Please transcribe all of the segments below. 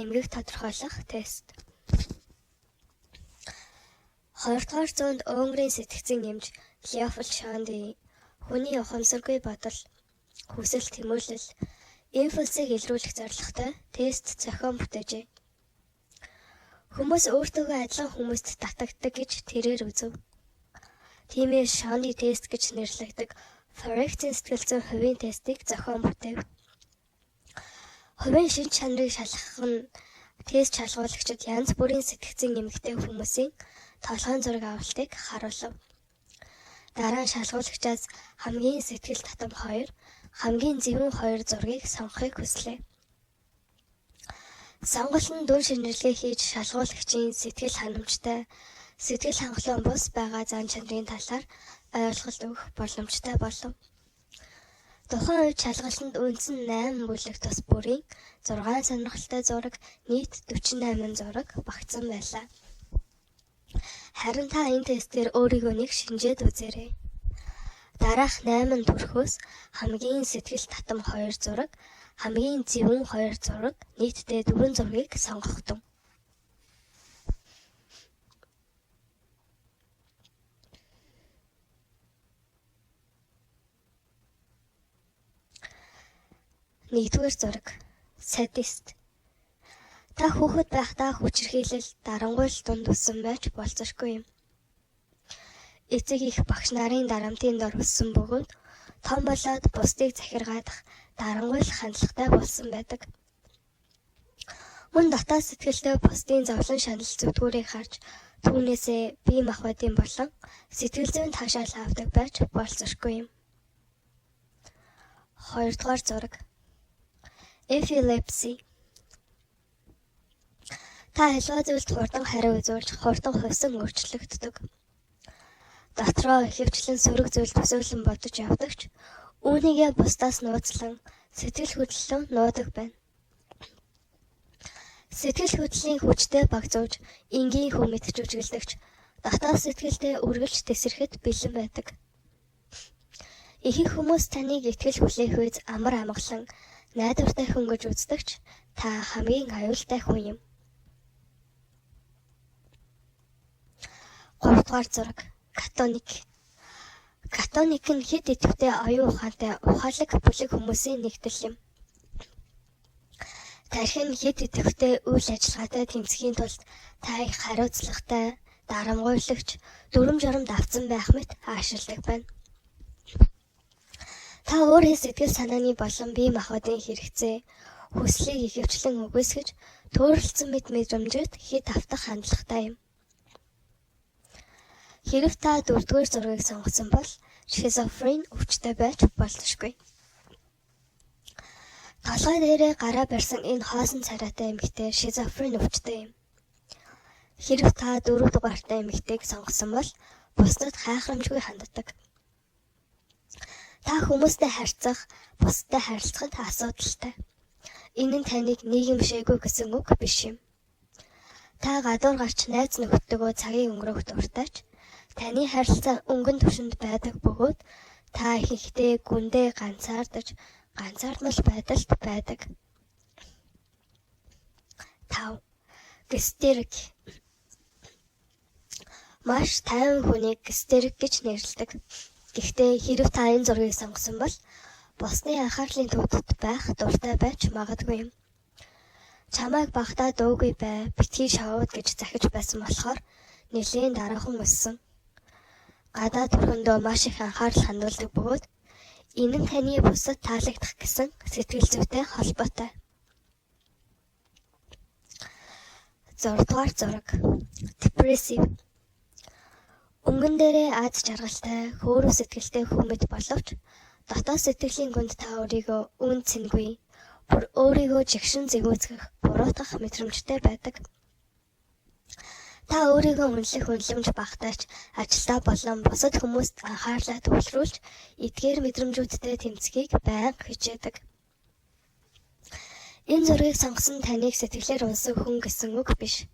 эмгэг тодорхойлох тест. 20-р зуунд Унгарын сэтгцийн эмч Леополд Шанди хүний ухамсаргүй бодол, хүсэл тэмүүлэл, импульсыг илрүүлэх зорилготой тест зохион бүтээжээ. Хүмүүс өөртөөгөө адилхан хүмүүст татагддаг гэж тэрээр үзв. Тиймээс Шанди тест гэж нэрлэгдэг Форекцийн сэтгэл зүйн хувийн тестийг зохион бүтээв. Хувийн шинж чанарыг шалгах нь тест шалгуулагчид янз бүрийн сэтгцийн эмэгтэй хүмүүсийн толгойн зураг авалтыг харуулв. Дараа нь шалгуулагчаас хамгийн сэтгэл татам 2, хамгийн зөвүүн 2 зургийг сонгохыг хүслээ. Сонголт нь дүн шинжилгээ хийж шалгуулагчийн сэтгэл ханамжтай, сэтгэл хангалуун бус байгаа зан чанарын талаар ойлголт өгөх боломжтой болов. Тухайн үед шалгалтанд үндсэн 8 бүлэг тус бүрийн 6 сонирхолтой зураг, нийт 48 зураг багтсан байлаа. Харин та энэ тестээр өөрийгөө нэг шинжээд үзээрэй. Дараах 8 төрхөөс хамгийн сэтгэл татам 2 зураг, хамгийн зөвүүн 2 зураг, нийтдээ 4 зургийг сонгох тун. Нэгдүгээр зураг. Садист. Та хүүхэд байхдаа хүчирхийлэл, дарангуйл дунд өссөн байж болцошгүй юм. Эцэг их багш нарын дарамтын дор өссөн бөгөөд том болоод бусдыг захиргаадах дарангуйл хандлагатай болсон байдаг. Мөн дотоод сэтгэлдээ бусдын зовлон шанал зүтгүүрийг харж түүнээсээ бие махбодын болон сэтгэл зүйн таашаал авдаг байж болцошгүй юм. Хоёрдугаар зураг. Epilepsy. Та хэлбэг зүйлд хурдан хариу үзүүлж, хурдан хувьсан өөрчлөгддөг. Дотроо ихэвчлэн сөрөг зүйл төсөөлөн бодож явдагч, үүнийгээ бусдаас нууцлан, сэтгэл хөдлөлөн нуудаг байна. Сэтгэл хөдлөлийн хүчтэй багцуулж, энгийн хүм мэдж үжиглдэгч, дотоод сэтгэлдээ үргэлж тесрэхэд бэлэн байдаг. Ихэнх хүмүүс таныг итгэл хүлээх үед амар амгалан, найдвартай хүн гэж үздэгч, та хамгийн аюултай хүн юм. Гуравдугаар зураг. Катоник. Катоник нь хэд идэвхтэй оюун ухаантай ухаалаг бүлэг хүмүүсийн нэгдэл юм. Тархин хэд идэвхтэй үйл ажиллагаатай тэмцэхийн тулд та их хариуцлагатай, дарамгуйлагч, дүрм журамд авсан байх мэт аашилдаг байна. Та өөрийн сэтгэл санааны болон бие махбодын хэрэгцээ, хүслийг ихэвчлэн үгүйсгэж, төөрөлдсөн мэт мэдрэмжэд хэд автах хандлагатай юм. Хэрэв та 4-р зургийг сонгосон бол шизофрен өвчтэй байж болзошгүй. Толгой дээрээ гараа барьсан энэ хоосон царайтай эмэгтэй шизофрен өвчтэй юм. Хэрэв та 4-р эмэгтэйг сонгосон бол бусдад хайхрамжгүй ханддаг. Та хүмүүстэй харьцах, бусдад харилцахад асуудалтай. Энэ нь таныг нийгэмшээгүй гэсэн үг биш юм. Та гадуур гарч найз нөхдөдөө цагийг өнгөрөөх дуртайч, таны харилцаа өнгөн түвшинд байдаг бөгөөд та ихэнхдээ гүндээ ганцаардмал байдалд байдаг. 5. Гистерик. Маш тайван хүнийг гистерик гэж нэрлэдэг. Гэхдээ хэрэв та энэ зургийг сонгосон бол босны анхаарлын төвдөд байх дуртай байж магадгүй юм. Чамайг багтаа дуугүй бай, битгий шавууд гэж захиж байсан болохоор нэлийн дараахан өссөн. Гадаад төрхөндөө маш их анхаарал хандуулдаг бөгөөд энэ нь таны бусад таалагдах гэсэн сэтгэл зүйтэй холбоотой. 6-р зураг. Депрессив. Өнгөн дээрээ аз жаргалтай, хөөрөв сэтгэлтэй хүмүүс боловч дотоод сэтгэлийн гүнд та өөрийгөө үн цэнгүй, бүр өөрийгөө жигшин зэгүүцгэх, буруутгах мэдрэмжтэй байдаг. Та өөрийгөө үнэлэмж багтаач, ажилдаа болон бусад хүмүүст анхаарлаа төвлөрүүлж, эдгээр мэдрэмжүүдтэй тэмцэхийг байнга хичээдэг. Энэ зургийг сонгосон таныг сэтгэлээр унсан хүн гэсэн үг биш.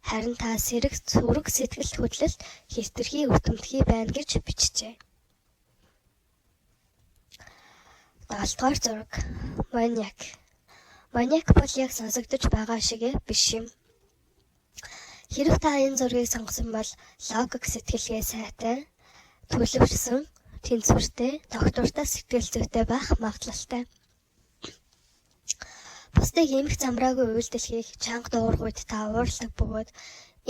Харин та сэрэг сүрэг сэтгэлд хөдлөлт хэтэрхий өвтөмтгий байна гэж бичжээ. 7-р зураг. Маниак. Маниак бол яг сонсогдож байгаа шигэ биш юм. Хэрэг та энэ зургийг сонгосон бол логик сэтгэлгээ сайтай, төлөвшсөн, тэнцвэртэй, тогтвортой сэтгэл зүйтэй байх магадлалтай. Бусдыг эмх замраагүй үйлдэлхийг чанга дуурах үед та уурладаг бөгөөд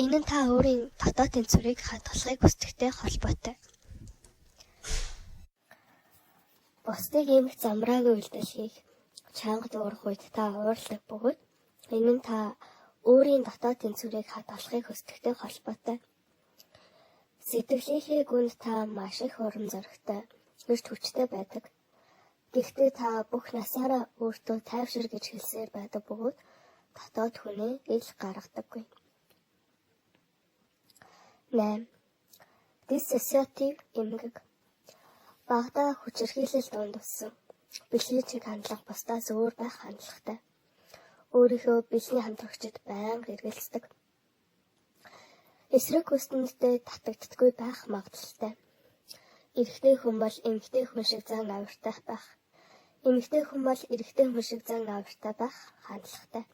энэ нь та өөрийн дотоод тэнцвэрийг хадгалахыг хүсдэгтэй холбоотой. Бусдыг эмх замраагүй үйлдэлхийг чанга дуурах үед та уурладаг бөгөөд энэ нь та өөрийн дотоод тэнцвэрийг хадгалахыг хүсдэгтэй холбоотой. Сэтгэлийнхээ гүнд та маш их урам зоригтой, эрт хүчтэй байдаг. Гэхдээ та бүх насаараа өөртөө тайвшир гэж хэлсээр байдаг бөгөөд дотоод хүнээ ил гаргадаггүй. 8. Диссоциатив эмгэг. Багадаа хүчирхийлэл дунд өссөн. Бэлгийн чиг хандлага бусдаас өөр байх хандлагатай. Өөрийнхөө бэлгийн хамтрагчид байнга эргэлздэг. Эсрэг хүснэндээ татагддаггүй байх магадлалтай. Эрэгтэй хүн бол эмэгтэй хүн шиг зан авиртай байх. Эмэгтэй хүн бол эрэгтэй хүн шиг зан авиртай байх хандлагатай.